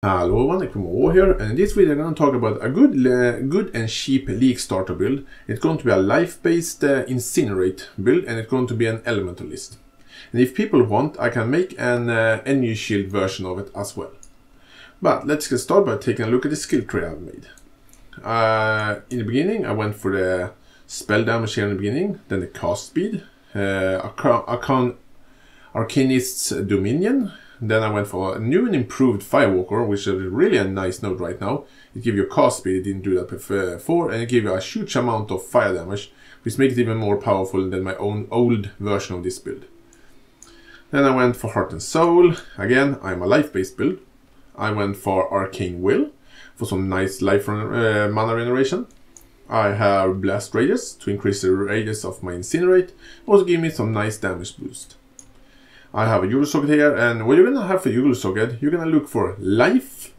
Hello everyone, here, and in this video I'm going to talk about a good and cheap league starter build. It's going to be a life-based incinerate build, and it's going to be an elemental list. And if people want, I can make an NU shield version of it as well. But let's get started by taking a look at the skill tree I've made. In the beginning I went for the spell damage here in the beginning, then the cast speed, Arcanist's Dominion. Then I went for a new and improved Firewalker, which is really a nice node right now. It gives you cast speed, it didn't do that before, and it gives you a huge amount of fire damage, which makes it even more powerful than my own old version of this build. Then I went for Heart and Soul. Again, I'm a life-based build. I went for Arcane Will for some nice life mana regeneration. I have Blast Radius to increase the radius of my Incinerate, also give me some nice damage boost. I have a Euro socket here, and what you're gonna have for Euro socket, you're gonna look for life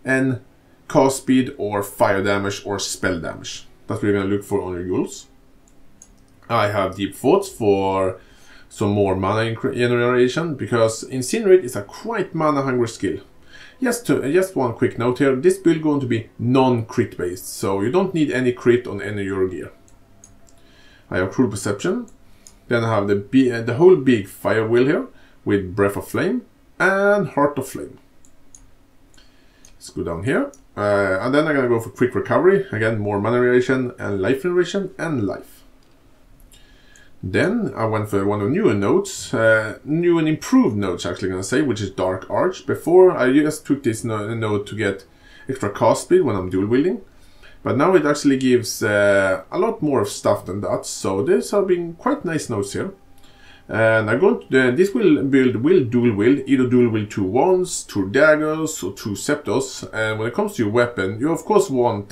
and cast speed or fire damage or spell damage. That's what you're gonna look for on your Euros. I have Deep Thoughts for some more mana generation, because Incinerate is a quite mana hungry skill. Just one quick note here, this build is going to be non-crit based, so you don't need any crit on any of your gear. I have Cruel Perception. Then I have the whole big fire wheel here with Breath of Flame and Heart of Flame. Let's go down here. And then I'm going to go for Quick Recovery. Again, more mana regeneration and life regeneration and life. Then I went for one of the newer nodes, new and improved nodes actually going to say, which is Dark Arch. Before I just took this node to get extra cast speed when I'm dual wielding. But now it actually gives a lot more stuff than that, so these have been quite nice nodes here. And I'm going to, this build will dual wield, either dual wield 2 wands, 2 daggers, or 2 scepters. And when it comes to your weapon, you of course want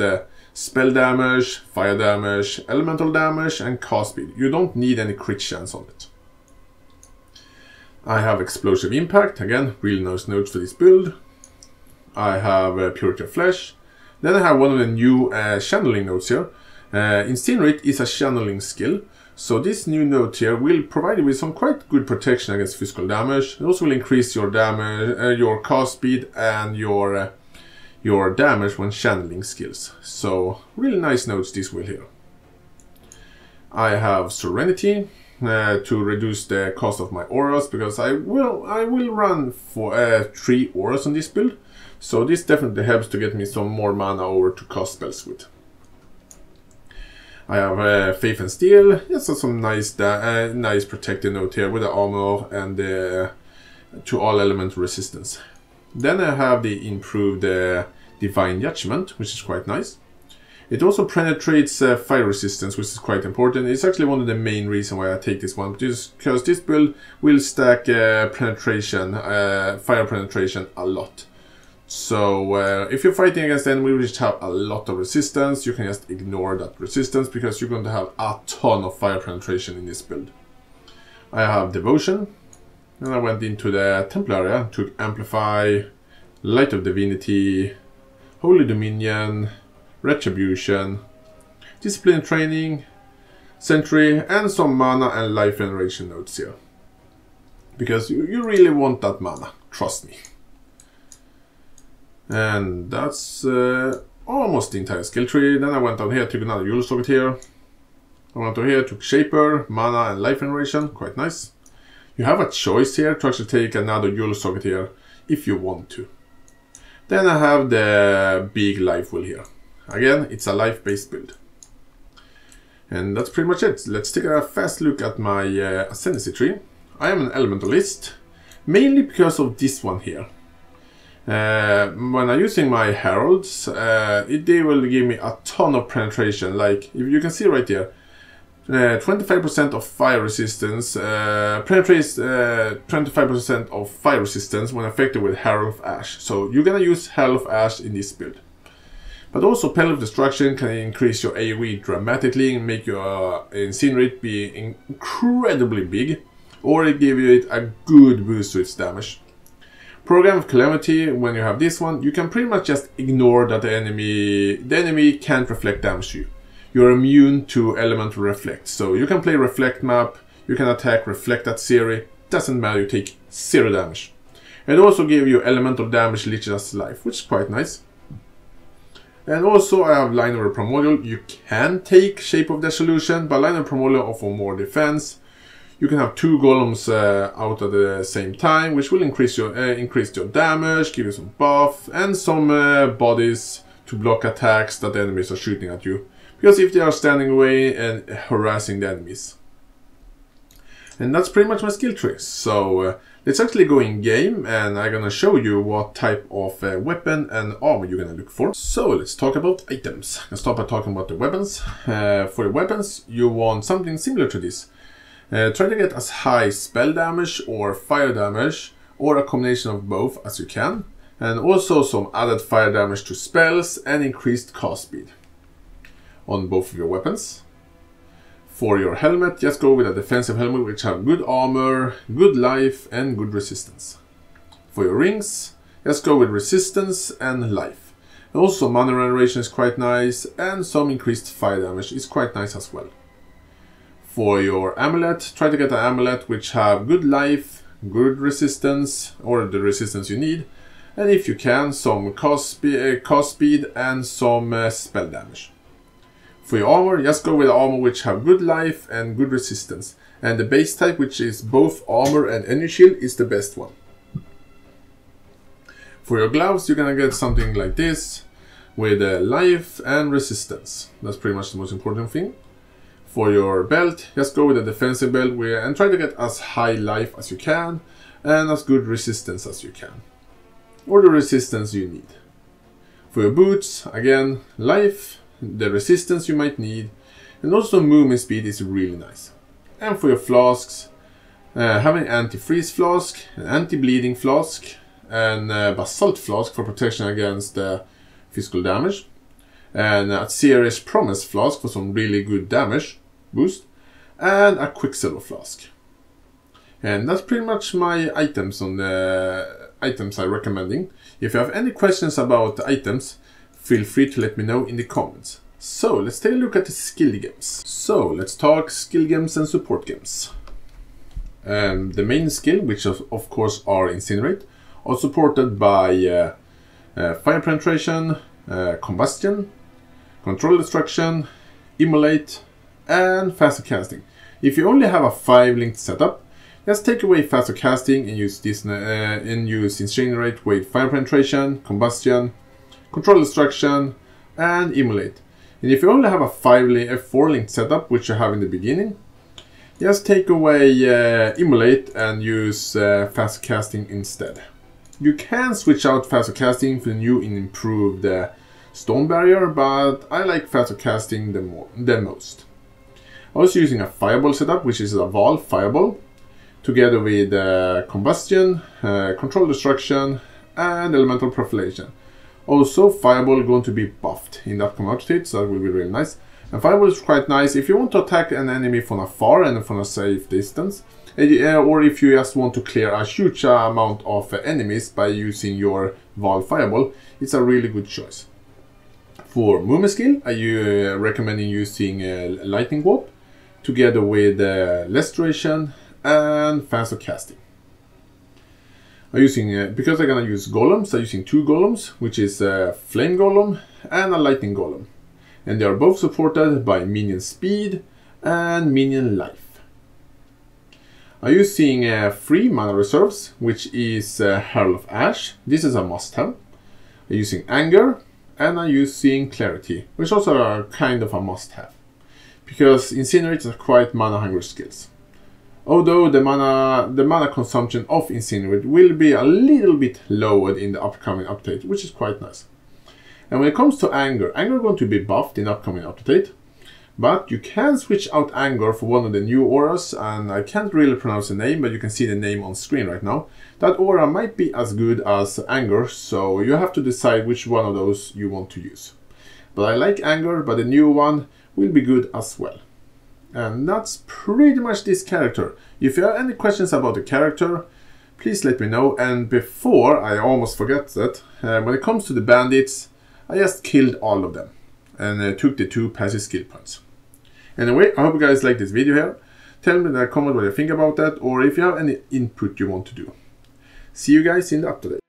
spell damage, fire damage, elemental damage, and cast speed. You don't need any crit chance on it. I have Explosive Impact, again, really nice nodes for this build. I have Purity of Flesh. Then I have one of the new channeling nodes here. Incinerate is a channeling skill, so this new node here will provide you with some quite good protection against physical damage. It also will increase your damage, your cast speed, and your damage when channeling skills. So really nice nodes this will here. I have Serenity to reduce the cost of my auras, because I will run for 3 auras on this build. So this definitely helps to get me some more mana over to cast spells with. I have Faith and Steel. Yes, so some nice nice protected note here with the armor and the to all element resistance. Then I have the improved Divine Judgment, which is quite nice. It also penetrates fire resistance, which is quite important. It's actually one of the main reasons why I take this one, because this build will stack penetration, fire penetration a lot. So if you're fighting against enemies which have a lot of resistance, you can just ignore that resistance, because you're going to have a ton of fire penetration in this build. I have Devotion, and I went into the temple area, took Amplify, Light of Divinity, Holy Dominion, Retribution, Discipline Training, Sentry, and some mana and life generation nodes here. Because you really want that mana, trust me. And that's almost the entire skill tree. Then I went down here, took another Euro socket here. I went down here, took Shaper, Mana, and Life Generation. Quite nice. You have a choice here to actually take another Euro socket here if you want to. Then I have the big life wheel here. Again, it's a life-based build. And that's pretty much it. Let's take a fast look at my Ascendancy tree. I am an elementalist, mainly because of this one here. When I'm using my heralds, they will give me a ton of penetration. Like, if you can see right there, 25% of fire resistance, penetrates 25% of fire resistance when affected with Herald of Ash. So you're gonna use Herald of Ash in this build. But also Pellet of Destruction can increase your AoE dramatically and make your Incinerate be incredibly big, or it give you a good boost to its damage. Program of Calamity, when you have this one, you can pretty much just ignore that the enemy can't reflect damage to you. You're immune to elemental reflect, so you can play reflect map, you can attack reflect at zero, doesn't matter, you take 0 damage. It also gave you elemental damage leeches as life, which is quite nice. And also I have Line of Primordial. You can take Shape of Dissolution, but Line of Primordial offer more defense. You can have 2 golems out at the same time, which will increase your damage, give you some buff, and some bodies to block attacks that the enemies are shooting at you. Because if they are standing away and harassing the enemies. And that's pretty much my skill tree. So let's actually go in game, and I'm gonna show you what type of weapon and armor you're gonna look for. So let's talk about items. I'll start by talking about the weapons. For the weapons, you want something similar to this. Try to get as high spell damage or fire damage, or a combination of both as you can. And also some added fire damage to spells and increased cast speed on both of your weapons. For your helmet, just go with a defensive helmet which have good armor, good life and good resistance. For your rings, just go with resistance and life. Also mana regeneration is quite nice, and some increased fire damage is quite nice as well. For your amulet, try to get an amulet which have good life, good resistance, or the resistance you need, and if you can, some cast speed and some spell damage. For your armor, just go with armor which have good life and good resistance, and the base type, which is both armor and energy shield, is the best one. For your gloves, you're gonna get something like this with life and resistance. That's pretty much the most important thing. For your belt, just go with a defensive belt and try to get as high life as you can and as good resistance as you can, or the resistance you need. For your boots, again, life, the resistance you might need, and also movement speed is really nice. And for your flasks, having anti-freeze flask, an anti-bleeding flask, and basalt flask for protection against physical damage, and a Ceres Promise flask for some really good damage boost, and a Quicksilver flask. And that's pretty much my items on the items I'm recommending. If you have any questions about the items, feel free to let me know in the comments. So let's take a look at the skill gems. So let's talk skill gems and support gems. The main skill, which of course are Incinerate, are supported by Fire Penetration, Combustion, Control Destruction, Immolate, and Faster Casting. If you only have a 5-linked setup, just take away Faster Casting and use this Incinerate with Fire Penetration, Combustion, Control Destruction, and Immolate. And if you only have a 4-linked setup, which you have in the beginning, just take away Immolate and use Faster Casting instead. You can switch out Faster Casting for the new and improved Stone Barrier, but I like Faster Casting the most. I was using a Fireball setup, which is a Valve Fireball, together with Combustion, Control Destruction, and Elemental Profilation. Also, Fireball going to be buffed in the upcoming update, so that will be really nice. And Fireball is quite nice if you want to attack an enemy from afar and from a safe distance, or if you just want to clear a huge amount of enemies by using your Valve Fireball. It's a really good choice. For movement skill, I recommend using Lightning Warp, together with less duration and faster casting. I'm using, because I'm gonna use golems, I'm using 2 golems, which is a flame golem and a lightning golem. And they are both supported by minion speed and minion life. I'm using 3 mana reserves, which is Herald of Ash. This is a must-have. I'm using Anger, and I'm using Clarity, which also are kind of a must-have, because Incinerate are quite mana-hungry skills. Although the mana consumption of Incinerate will be a little bit lowered in the upcoming update, which is quite nice. And when it comes to Anger, Anger is going to be buffed in the upcoming update, but you can switch out Anger for one of the new auras, and I can't really pronounce the name, but you can see the name on screen right now. That aura might be as good as Anger, so you have to decide which one of those you want to use. But I like Anger, but the new one will be good as well. And that's pretty much this character. If you have any questions about the character, please let me know. And before I almost forget that, when it comes to the bandits, I just killed all of them and took the 2 passive skill points. Anyway, I hope you guys like this video here. Tell me in the comment what you think about that, or if you have any input you want to do. See you guys in the update.